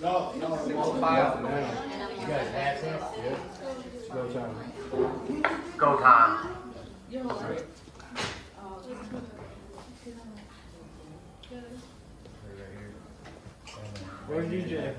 No, no, It's 5 now. You guys have this? Yeah. Go time. Go time. Where's DJ?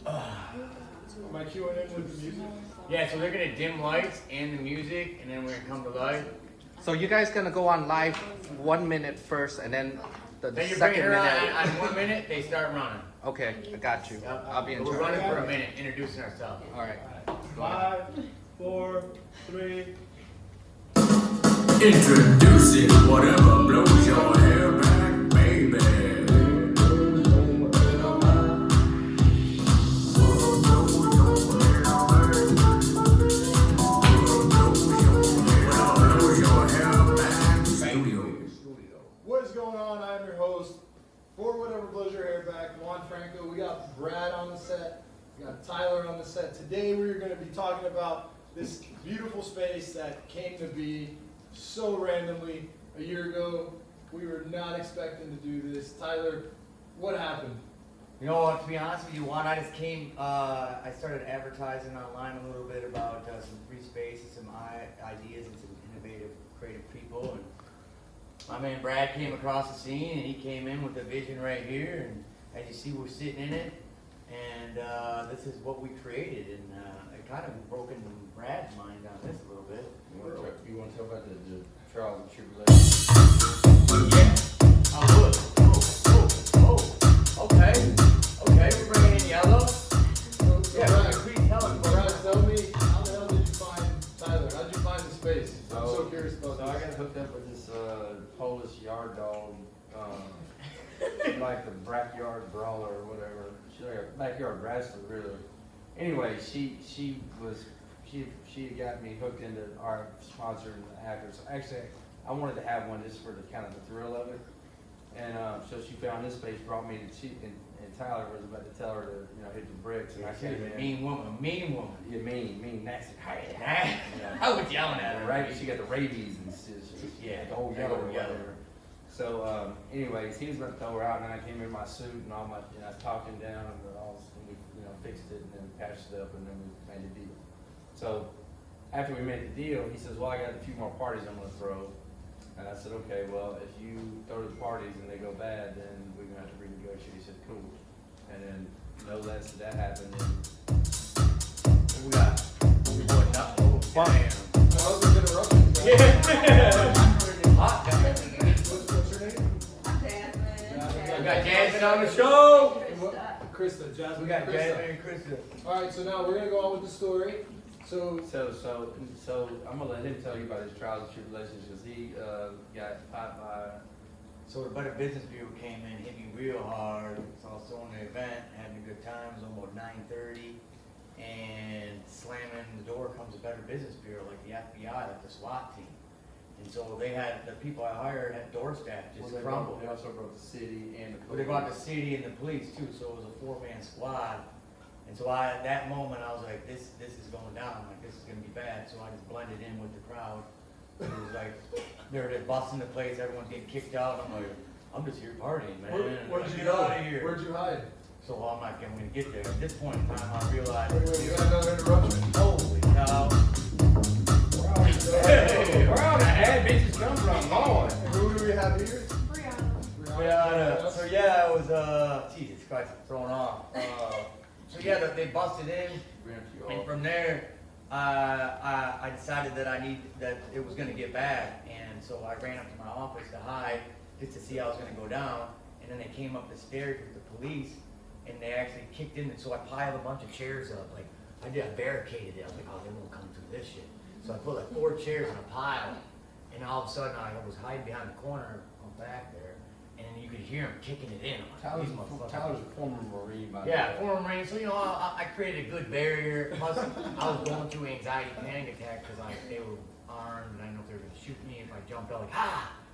Am I queuing in with the music? Yeah, so they're gonna dim lights and the music, and then we're gonna come to life. So you guys gonna go on live 1 minute first, and then the Then you're bringing second her minute. on 1 minute, they start running. Okay, I got you. I'll be in We're charge. running for a minute, introducing ourselves. All right. 5, 4, 3. Introducing whatever blows your hair back, baby. What is going on? I'm your host for Whatever Blows Your Hair Back, Juan Franco. We got Brad on the set. We got Tyler on the set. Today we're going to be talking about this beautiful space that came to be so randomly a year ago. We were not expecting to do this. Tyler, what happened? You know what, to be honest with you, Juan, I just came, I started advertising online a little bit about some free space and some ideas and some innovative, creative people. And my man Brad came across the scene and he came in with a vision right here. And as you see, we're sitting in it. And this is what we created. And it kind of broke into Brad's mind on this a little bit. You want to talk about the trials and tribulations? Yeah, I would. Okay. Okay, we're bringing in yellow. So, Yeah, Brad, please tell us. Brad, tell me, how the hell did you find Tyler? How did you find the space? I'm so curious about So I got this. hooked up with this Polish yard dog, like the backyard brawler or whatever. She's like a backyard wrestler, really. Anyway, she had got me hooked into our sponsor and the actors. Actually, I wanted to have one just for the kind of the thrill of it. And so she found this space, brought me to and Tyler was about to tell her to hit the bricks, and I She's came a in. mean woman, mean woman. Yeah, mean, nasty. I was yelling at her. Right, she got the rabies and shit. Yeah, the whole the yellow whole or yellow. whatever. So, anyways, he was about to throw her out, and then I came in my suit and all my, I talked him down, and we fixed it and then patched it up, and then we made a deal. So, after we made the deal, he says, "Well, I got a few more parties I'm gonna throw," and I said, "Okay, well, if you throw the parties and they go bad, then we're gonna have to renegotiate." He said, "Cool," and then no less that happened. And We got. Damn. That was an interruption. Brad. Yeah. Hot damn. What's your name? We got Jasmine on the show. And what? Krista, Jasmine. We got Krista. Jasmine and Krista. All right, so now we're gonna go on with the story. So, So I'm gonna let him tell you about his trials and tribulations because he got popped by. So the Better Business Bureau came in, hit me real hard. So I was throwing the event, having a good time. It was almost 9:30, and slamming the door comes the Better Business Bureau, like the FBI, like the SWAT team. And so they had the people I hired had door staff just crumble. They also brought the city and the But they brought the city and the police too, so it was a 4-man squad. And so at that moment, I was like, this is going down. I'm like, this is gonna be bad. So I just blended in with the crowd. It was like they're just busting the place. Everyone's getting kicked out. I'm like, I'm just here partying, man. where'd you Get out of hide? here. Where'd you hide? So I'm like, I'm gonna get there. At this point in time, I realized, Wait, you got another interruption. holy cow. Hey, where all the bad bitches come from, Lord? And who do we have here? Yeah, so yeah, it was, Jesus Christ, I'm thrown off. So yeah, they busted in. And from there, I decided that it was gonna get bad, and so I ran up to my office to hide, just to see how it was gonna go down, and then they came up the stairs with the police, and they actually kicked in, and so I piled a bunch of chairs up, like, I barricaded it, I was like, oh, they won't come through this shit. So I put like 4 chairs in a pile, and all of a sudden I was hiding behind the corner on back there, and you could hear them kicking it in. I'm like, "These motherfuckers." Tyler's a former Marine, by the Yeah, way. former Marine. So I created a good barrier. Plus, I was going through anxiety panic attack because they were armed and I didn't know if they were gonna shoot me if I jumped out.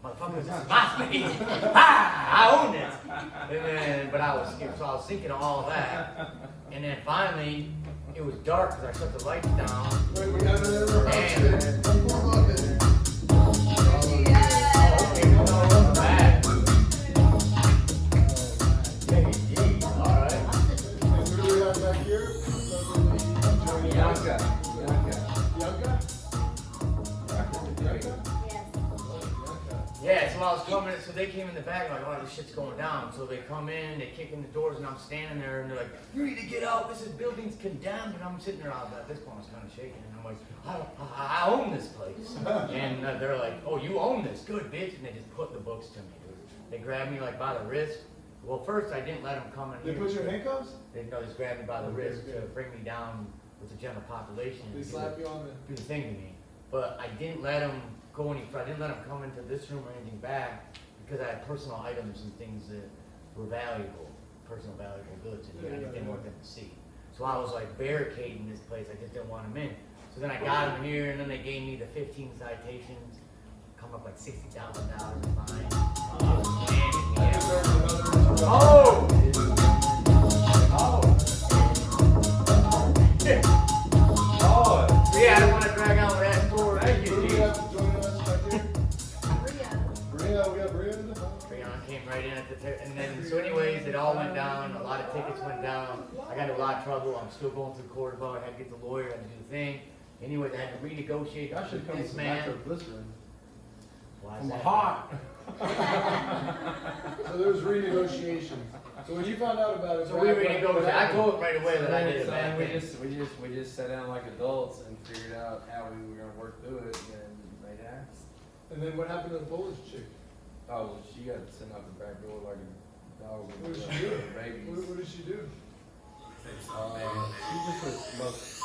Like, motherfuckers, this is my space. I own this. And then, but I was scared, so I was thinking of all that. And then finally, it was dark because I shut the lights down. Wait, we got another interruption. Damn. One more about this. Oh, okay, well, no, welcome back. Hey, geez. Young guy. Young guy. Young guy? Yeah, so I was coming, so they came in the back, like, oh, this shit's going down. So they come in, they kick in the doors, and I'm standing there, and they're like, you need to get out, this is building's condemned. And I'm sitting there, at this point I was kind of shaking, and I'm like, I own this place. And they're like, oh, you own this, good bitch. And they just put the books to me, dude. They grabbed me like by the wrist. Well, first I didn't let them come in They here. put your handcuffs? They just grabbed me by the Okay, wrist to good. bring me down with the general population. They and slap you on the. do the thing to me. But I didn't let them go any further. I didn't let them come into this room or anything back because I had personal items and things that were valuable, personal valuable goods in here. I just didn't want them to see. So I was like barricading this place. I just didn't want them in. So then I got them here, and then they gave me the 15 citations. Come up like $60,000 in fine. Oh! Yeah, I don't want to drag on with that story. Thank you, Who do we Steve. have joining us back here? Bria, we got Bria in the house. Freon came right in at the and then so anyways, it all went down. A lot of tickets went down. I got into a lot of trouble. I'm still going through court about it. I had to get the lawyer. I had to do the thing. Anyways, I had to renegotiate I should with come with this some man. nitroglycerin. Why is From that? hot. So there was renegotiation. So when you found out about it, So we renegotiated. I told him right away that I did a So bad we thing. just sat down like adults and figured out how we were gonna work through it and made it happen. And then what happened to the Polish chick? Oh, well, she got sent out the back door like a dog What with did she do? rabies. What did she do? She just was most.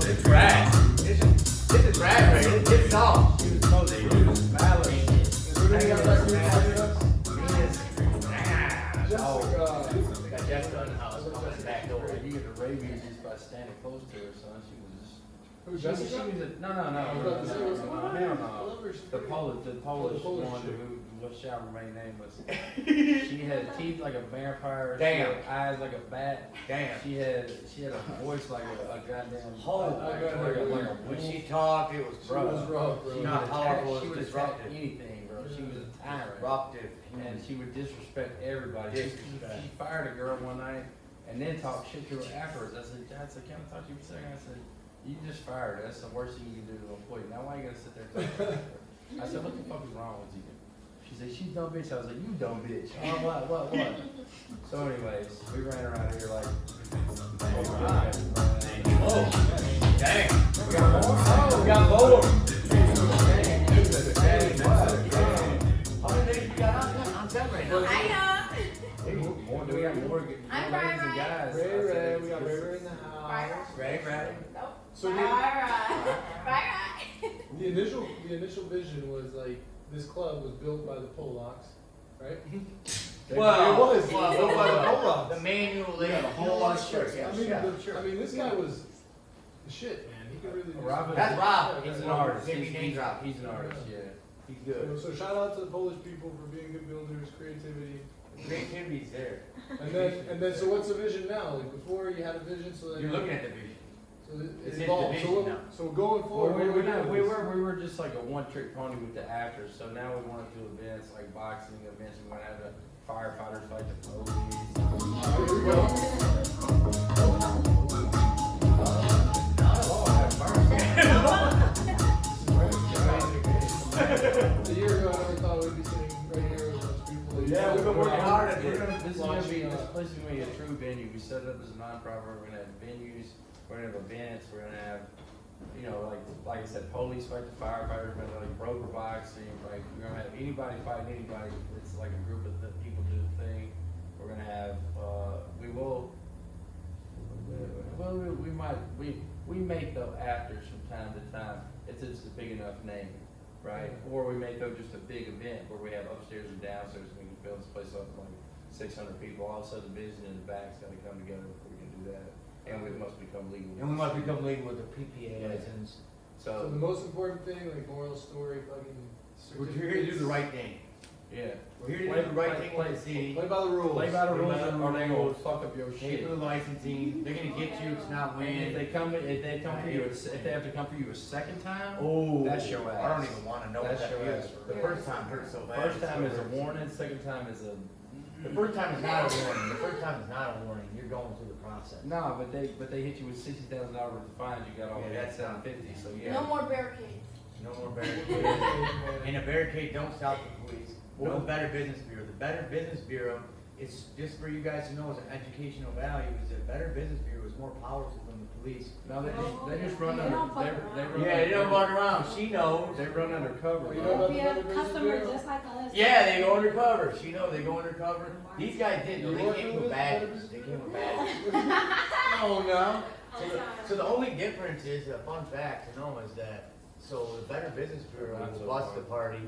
It's rad. This is rad right here. This is all. She was most rudest, violent. Who did you got back here fighting us? Oh, Jessica. Got Jessica in the house. I'm in the back door. you get the rabies just by standing close to her, son. She was just. Who, She Jessica? was a, no, I was about to say, what's going on here? hell I no. love her. She's The great. Polish Polish one chick. who what shall remain nameless. She had teeth like a vampire. Damn. She had eyes like a bat. Damn. She had a voice like a goddamn. Holy I got her. like a When wolf. she talked, it was She was rough, bro. She Not would powerful, attack, she it was would attack disruptive. anything, bro. She was a tyrant. disruptive. And she would disrespect everybody. Disrespect. She fired a girl one night and then talked shit to her afterwards. I said, Dad, can I talk to you for a second? I said, you just fired her. That's the worst thing you can do to an employee. Now why you gotta sit there and talk to her? I said, what the fuck is wrong with you? She said, she's dumb bitch. I was like, you dumb bitch. Oh, what? So anyways, we ran around here like, Oh, dang. We got more. Oh, we got more. How many days we got on set right now? more, do we have more ladies I'm and Ray guys? Ray I said, Ray, we got Ray Ray in the house. Ray, Ray. So Bye, the, right. the initial vision was like this club was built by the Polacks, right? Well, it was. well, It was built by the the Polacks. manual We got a whole lot of shirts. I mean, I mean, this guy was the shit, man. He could really. do Robin- That's Rob. He's an artist. Maybe name drop. He's an artist, yeah. He's good. So shout out to the Polish people for being good builders, creativity, Creativity's there. and then so what's the vision now? Like before you had a vision, so that You're looking at the vision. so it it's evolved. into So, vision so going Well, forward, what are we doing? we were just like a one-trick pony with the actors, so now we want to do events like boxing events. We want to have the firefighters fight the police. Here we go. A year ago, I never thought we'd be sitting right here with those people. Yeah, we've been working hard at This it. is gonna be, this place is gonna be a true venue. We set it up as a nonprofit. We're gonna have venues. We're gonna have events. We're gonna have, you know, like I said, police fight the firefighters. We're gonna have like broker boxing. Like we're gonna have anybody fighting anybody. It's like a group of people do the thing. We're gonna have. We will. Well, we make the actors from time to time. It's just a big enough name, right? Or we make them just a big event where we have upstairs and downstairs and we can fill this place up with like 600 people. All of a sudden, the vision in the back's got to come together before we can do that. And we must become legal. And we must become legal with the PPA license. So the So, most important thing, like moral story, fucking. We're here to do the right thing. Yeah. We're here to do the right thing with the city. Play by the rules. Play by the rules Play by the or they rules. gonna fuck up your Pay shit. for the licensing, they're gonna get you, it's not And if winning. they come for you, if they have to come for you a second time, Oh, that's your ass. I don't even wanna know what That's that your feels. ass. The first time hurts so bad. first time is a warning, second time is a. The first time is not a warning, the first time is not a warning, you're going through the process. No, but they hit you with $60,000 worth of fines, you got all Yeah, that that's- 750, so yeah. No more barricades. No more barricades. And a barricade don't stop the police. No Better Business Bureau. The Better Business Bureau, it's just for you guys to know as an educational value, is that Better Business Bureau is more powerful than the police. No, they just run They under, don't fuck they around. run. Yeah, they don't walk around, she knows. They run undercover. You bro. know Be about a the Better customer Business just like us. Yeah, they go undercover, she knows, they go undercover. These guys didn't, You they work came with with this? badges, they came with badges. No, no. So the only difference is, a fun fact to know is that, so the Better Business Bureau will bust the party,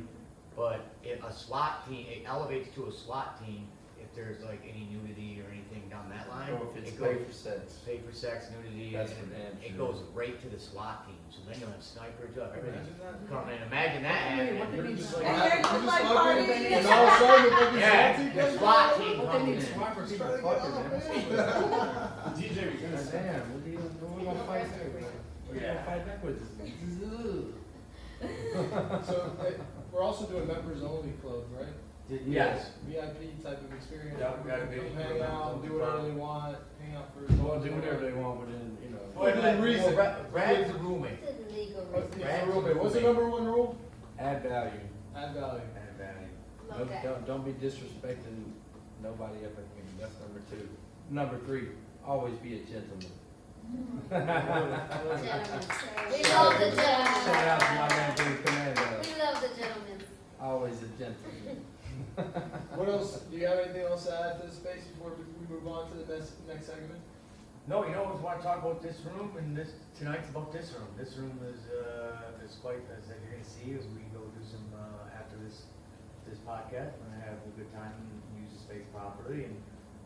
but if a SWAT team, it elevates to a SWAT team if there's like any nudity or anything down that line. Or if it's It goes- pay for sex. Pay for sex, nudity, That's and for damn it sure. goes right to the SWAT team, so then you'll have snipers up, everything. Imagine that. Come in, imagine that happening. You're just And like, they're you're just just like fucking, partying. and all of a sudden, the fucking Yeah, SWAT team the comes SWAT out. team What they comes need in. smart for people Try to fucking, get man. out. DJ, we're gonna damn, we're gonna fight back. We're Yeah. gonna fight back with this. So, we're also doing members only club, right? Yes. VIP type of experience. Yeah, we got a Come big- hang out, do whatever they want, hang out for. Well, do whatever they want within, you know. Within reason. Brad's a roommate. It's illegal. What's reason. the rule? What's the number one rule? Add value. Add value. And Bradley. Love that. Don't be disrespecting nobody up in here. That's number 2. Number 3, always be a gentleman. Gentlemen. We Shout love the out to my gentlemen. man Billy Commando. We love the gentlemen. Always a gentleman. What else, do you have anything else to add to the space before we move on to the next segment? No, you know, I want to talk about this room, and tonight's about this room. This room is quite, as you're gonna see, as we go do some, after this podcast, we're gonna have a good time and use the space properly, and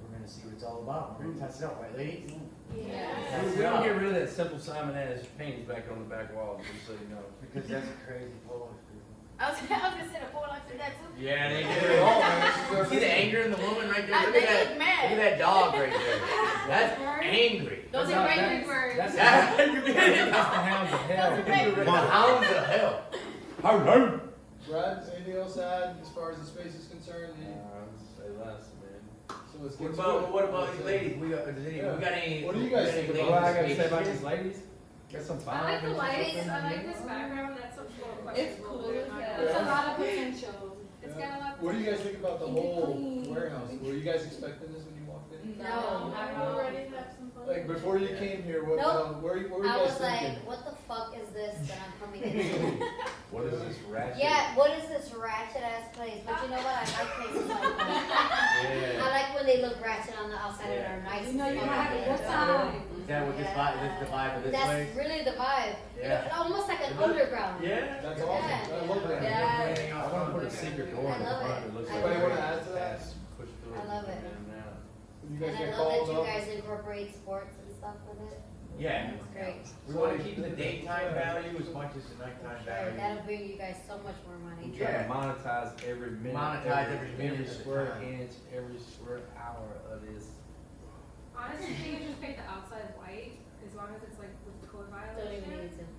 we're gonna see what it's all about. We're gonna test it out, right, ladies? Yeah. We're gonna get rid of that Simple Simon ass paintings back on the back wall, just so you know. Because that's crazy Polish people. I was gonna say the boy likes that too. Yeah, they They're all, man. do. See the anger in the woman right there? Look They at that. look mad. Look at that dog right there. That's angry. Those That's are not- angry words. That's You get it? That's the hounds of hell. Those are angry The hounds of hell. Hello. Brad, anything else to add as far as the space is concerned? Say less, man. So let's get What to it. about these ladies? We got any? What do you guys think we got about What I any gotta say about ladies? these ladies? Got some fine. I like the bitches lights, up in I like here. this background, that's a cool It's cool. It's a lot of potential. It's got a lot. What do you guys think about the Keep it whole clean. warehouse? Were you guys expecting this when you walked in? No. I'm ready to have some fun. Like, before you came here, what, Nope. what were you I guys was thinking? like, what the fuck is this that I'm coming into? What is this ratchet? Yeah, what is this ratchet ass place? But you know what? I like places like that. Yeah. I like when they look ratchet on the outside and are nice. You know you have it. What's Yeah. up? Is that what this vibe? This the vibe of this That's place? really the vibe. Yeah. It's almost like an It looks- underground. Yeah. That's awesome. I love that. Yeah. I wanna put a secret door in the I love front. it. It looks I like. love Anybody it. wanna add to that? Pass, push through I love it. in and out. You And guys I get love that called you up? guys incorporate sports and stuff with it. Yeah. It's great. We want to keep the daytime value as much as the nighttime Sure, value. that'll bring you guys so much more money. We try to monetize every minute. Monetize every minute of the square time. inch, every square hour of this. Honestly, you can just paint the outside white, as long as it's like with the code Don't even need violation. to.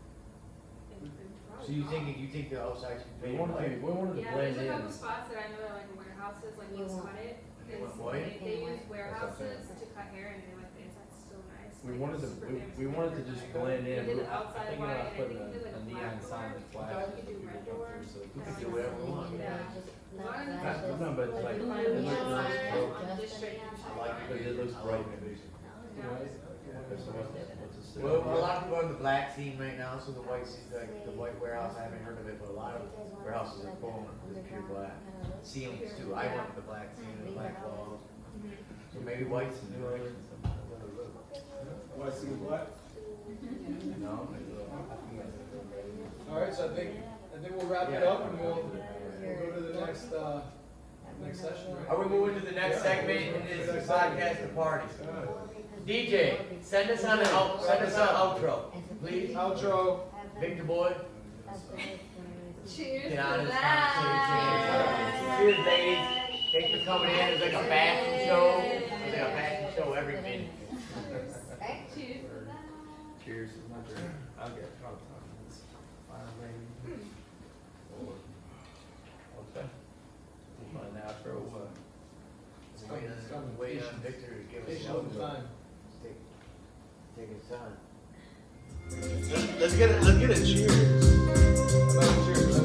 So you think the outside should We be wanted white? to Yeah, blend there's a in. couple spots that I know are like warehouses, like You Los want- Cut It. You is want white? They use warehouses to cut hair and they like the inside's so nice. We like, wanted to, super we fancy wanted to paper just cut. blend in. We did the I outside think white, about and I putting think we did like a a neon black sign door. that flash. You could do red door. So We we can could do whatever we want. Yeah. Just As not long as it's flashes. No, but it's like, Like, it neon looks signs, nice. on just this straight. neon I like signs. But it looks I like broken. it. So what's the Well, a lot of people are on the black scene right now, so the white scene, like the white warehouse, I haven't heard of it, but a lot of warehouses are full with pure black. Ceilings too, I want the black ceiling, the black walls. So maybe white's the new age. White see black? No? Alright, so I think we'll wrap it up and we'll go to the next session, right? Are we moving to the next segment in this podcast, the party? DJ, send us on an outro, please. Outro. Victor Boy. Cheers get to on this that. conversation. Cheers, ladies. Thanks for coming in. It was like a fashion show. It was like a fashion show, everything. Right? Cheers to that. Cheers is my drink. I'll get caught on this. Fine, lady. Or, okay. Fine, now throw what? Wait on Victor to give us Patient some. over time. Take his time. Let's get a cheers. Another cheers.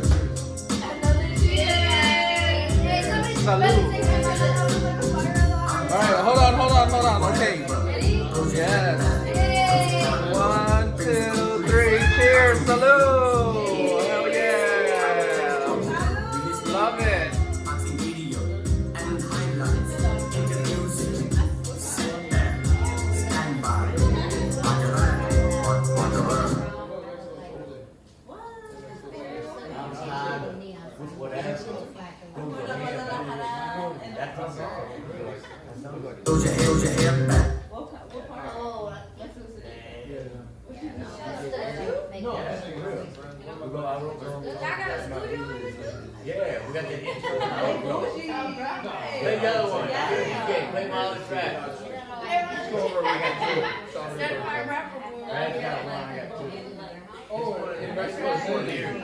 Another cheers. Hey, somebody Salud. better take my fire on the All right, hold on. Okay. Ready? Yes. Hey. 1, 2, 3. Cheers. Salud. Hell yeah. Love it. Multimedia and highlights in the music. Sit back, stand by. Throw your head back. Oh, Let's listen. No, that's not real. I got a studio. Yeah, we got the intro. Play the other one. Play my other track. Let's go over. We got two. Brad's got one. I got two. Oh, Brad's got one here.